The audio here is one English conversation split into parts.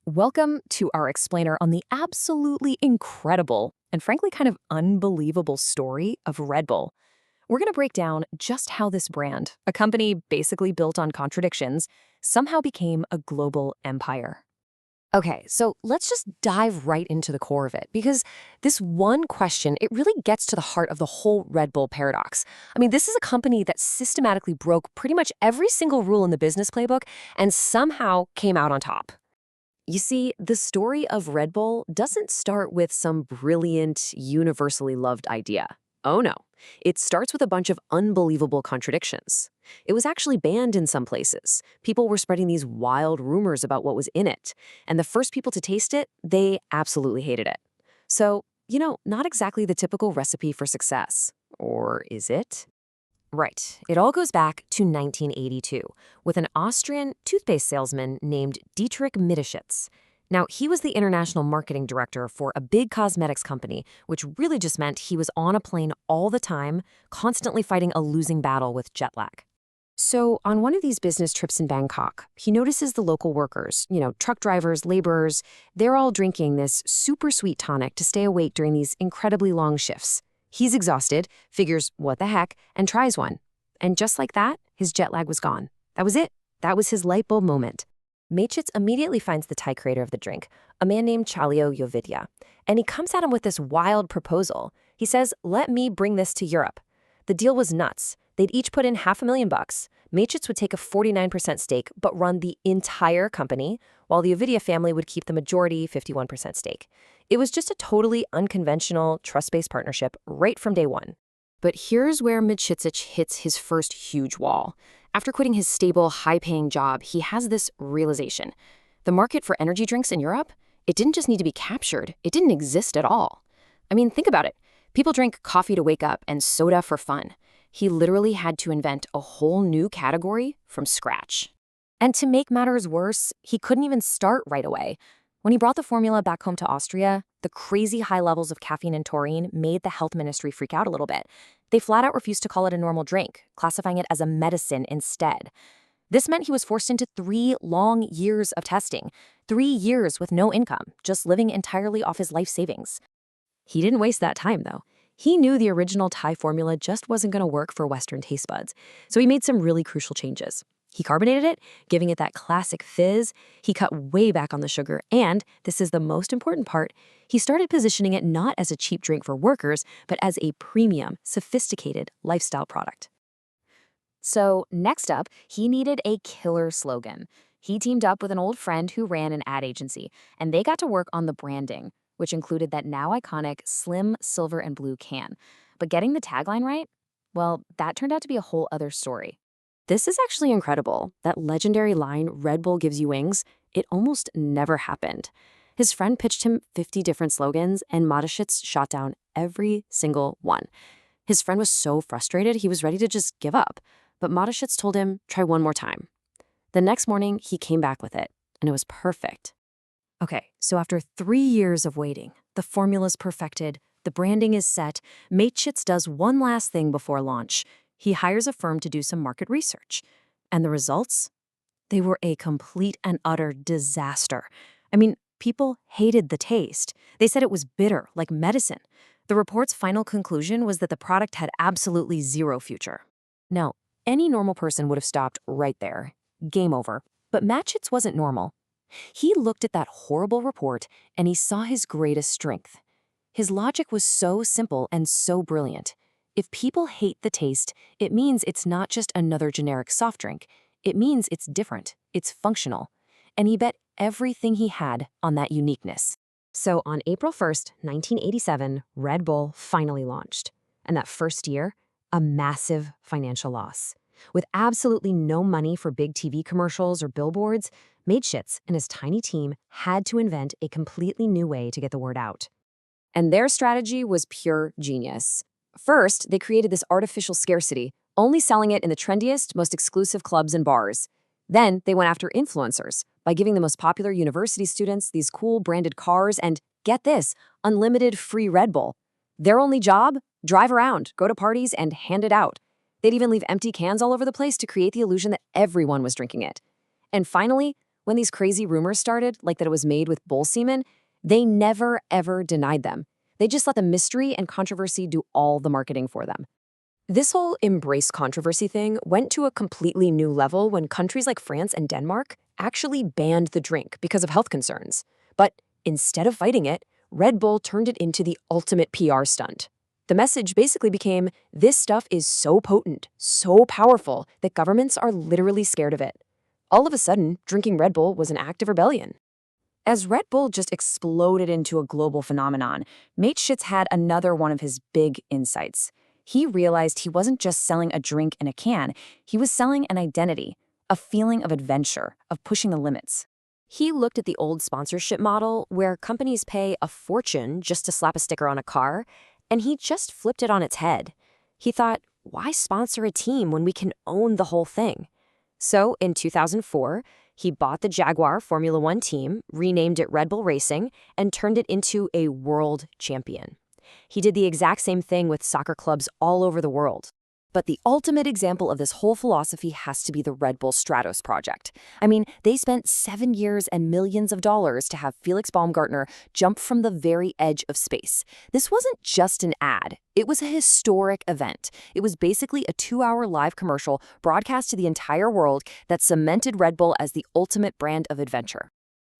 Welcome to our explainer on the absolutely incredible and frankly kind of unbelievable story of Red Bull. We're going to break down just how this brand, a company basically built on contradictions, somehow became a global empire. Okay, so let's just dive right into the core of it because this one question, it really gets to the heart of the whole Red Bull paradox. I mean, this is a company that systematically broke pretty much every single rule in the business playbook and somehow came out on top. You see, the story of Red Bull doesn't start with some brilliant, universally loved idea. Oh no. It starts with a bunch of unbelievable contradictions. It was actually banned in some places. People were spreading these wild rumors about what was in it. And the first people to taste it, they absolutely hated it. So, not exactly the typical recipe for success. Or is it? Right. It all goes back to 1982 with an Austrian toothpaste salesman named Dietrich Mitterschitz. Now, he was the international marketing director for a big cosmetics company, which really just meant he was on a plane all the time, constantly fighting a losing battle with jet lag. So, on one of these business trips in Bangkok, he notices the local workers, truck drivers, laborers, they're all drinking this super sweet tonic to stay awake during these incredibly long shifts. He's exhausted, figures, what the heck, and tries one. And just like that, his jet lag was gone. That was it. That was his light bulb moment. Machitz immediately finds the Thai creator of the drink, a man named Chalio Yovidya, and he comes at him with this wild proposal. He says, "Let me bring this to Europe." The deal was nuts. They'd each put in $500,000. Machitz would take a 49% stake, but run the entire company, while the Yovidya family would keep the majority 51% stake. It was just a totally unconventional, trust-based partnership right from day one. But here's where Machitz hits his first huge wall. After quitting his stable, high-paying job, he has this realization. The market for energy drinks in Europe, it didn't just need to be captured, it didn't exist at all. I mean, think about it. People drink coffee to wake up and soda for fun. He literally had to invent a whole new category from scratch. And to make matters worse, he couldn't even start right away. When he brought the formula back home to Austria, the crazy high levels of caffeine and taurine made the health ministry freak out a little bit. They flat out refused to call it a normal drink, classifying it as a medicine instead. This meant he was forced into 3 long years of testing, 3 years with no income, just living entirely off his life savings. He didn't waste that time, though. He knew the original Thai formula just wasn't going to work for Western taste buds, so he made some really crucial changes. He carbonated it, giving it that classic fizz. He cut way back on the sugar, and, this is the most important part, he started positioning it not as a cheap drink for workers, but as a premium, sophisticated lifestyle product. So, next up, he needed a killer slogan. He teamed up with an old friend who ran an ad agency, and they got to work on the branding, which included that now iconic slim silver and blue can. But getting the tagline right? Well, that turned out to be a whole other story. This is actually incredible. That legendary line, "Red Bull gives you wings," it almost never happened. His friend pitched him 50 different slogans, and Mateschitz shot down every single one. His friend was so frustrated, he was ready to just give up. But Mateschitz told him, try one more time. The next morning, he came back with it, and it was perfect. Okay, so after 3 years of waiting, the formula's perfected, the branding is set, Mateschitz does one last thing before launch. He hires a firm to do some market research. And the results? They were a complete and utter disaster. I mean, people hated the taste. They said it was bitter, like medicine. The report's final conclusion was that the product had absolutely zero future. Now, any normal person would have stopped right there. Game over. But Mateschitz wasn't normal. He looked at that horrible report and he saw his greatest strength. His logic was so simple and so brilliant. If people hate the taste, it means it's not just another generic soft drink. It means it's different, it's functional. And he bet everything he had on that uniqueness. So on April 1st, 1987, Red Bull finally launched. And that first year, a massive financial loss. With absolutely no money for big TV commercials or billboards, Mateschitz and his tiny team had to invent a completely new way to get the word out. And their strategy was pure genius. First, they created this artificial scarcity, only selling it in the trendiest, most exclusive clubs and bars. Then, they went after influencers by giving the most popular university students these cool branded cars and, get this, unlimited free Red Bull. Their only job? Drive around, go to parties, and hand it out. They'd even leave empty cans all over the place to create the illusion that everyone was drinking it. And finally, When these crazy rumors started, like that it was made with bull semen, they never, ever denied them. They just let the mystery and controversy do all the marketing for them. This whole embrace controversy thing went to a completely new level when countries like France and Denmark actually banned the drink because of health concerns. But instead of fighting it, Red Bull turned it into the ultimate PR stunt. The message basically became, this stuff is so potent, so powerful, that governments are literally scared of it. All of a sudden, drinking Red Bull was an act of rebellion. As Red Bull just exploded into a global phenomenon, Mate Shits had another one of his big insights. He realized he wasn't just selling a drink in a can, he was selling an identity, a feeling of adventure, of pushing the limits. He looked at the old sponsorship model where companies pay a fortune just to slap a sticker on a car, and he just flipped it on its head. He thought, why sponsor a team when we can own the whole thing? So in 2004, he bought the Jaguar Formula One team, renamed it Red Bull Racing, and turned it into a world champion. He did the exact same thing with soccer clubs all over the world. But the ultimate example of this whole philosophy has to be the Red Bull Stratos project. I mean, they spent 7 years and millions of dollars to have Felix Baumgartner jump from the very edge of space. This wasn't just an ad. It was a historic event. It was basically a 2-hour live commercial broadcast to the entire world that cemented Red Bull as the ultimate brand of adventure.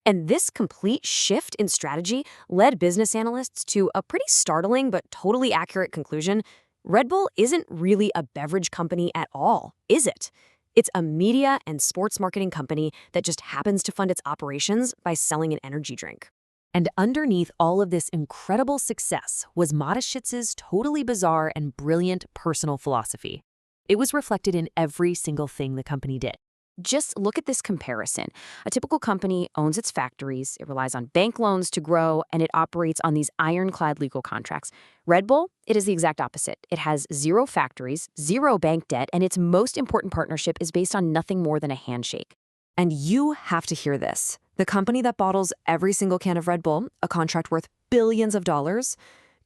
And this complete shift in strategy led business analysts to a pretty startling but totally accurate conclusion. Red Bull isn't really a beverage company at all, is it? It's a media and sports marketing company that just happens to fund its operations by selling an energy drink. And underneath all of this incredible success was Mateschitz' totally bizarre and brilliant personal philosophy. It was reflected in every single thing the company did. Just look at this comparison. A typical company owns its factories, it relies on bank loans to grow, and it operates on these ironclad legal contracts. Red Bull, it is the exact opposite. It has 0 factories, 0 bank debt, and its most important partnership is based on nothing more than a handshake. And you have to hear this. The company that bottles every single can of Red Bull, a contract worth billions of dollars,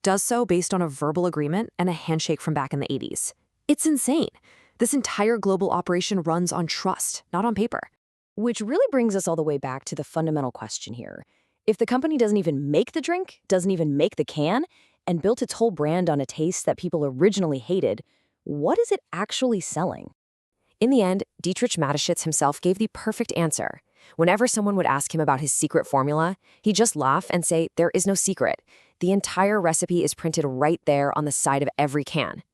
does so based on a verbal agreement and a handshake from back in the 80s. It's insane. This entire global operation runs on trust, not on paper. Which really brings us all the way back to the fundamental question here. If the company doesn't even make the drink, doesn't even make the can, and built its whole brand on a taste that people originally hated, what is it actually selling? In the end, Dietrich Mateschitz himself gave the perfect answer. Whenever someone would ask him about his secret formula, he'd just laugh and say, there is no secret. The entire recipe is printed right there on the side of every can.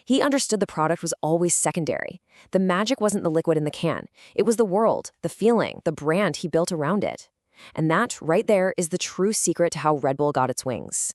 He understood the product was always secondary. The magic wasn't the liquid in the can. It was the world, the feeling, the brand he built around it. And that, right there, is the true secret to how Red Bull got its wings.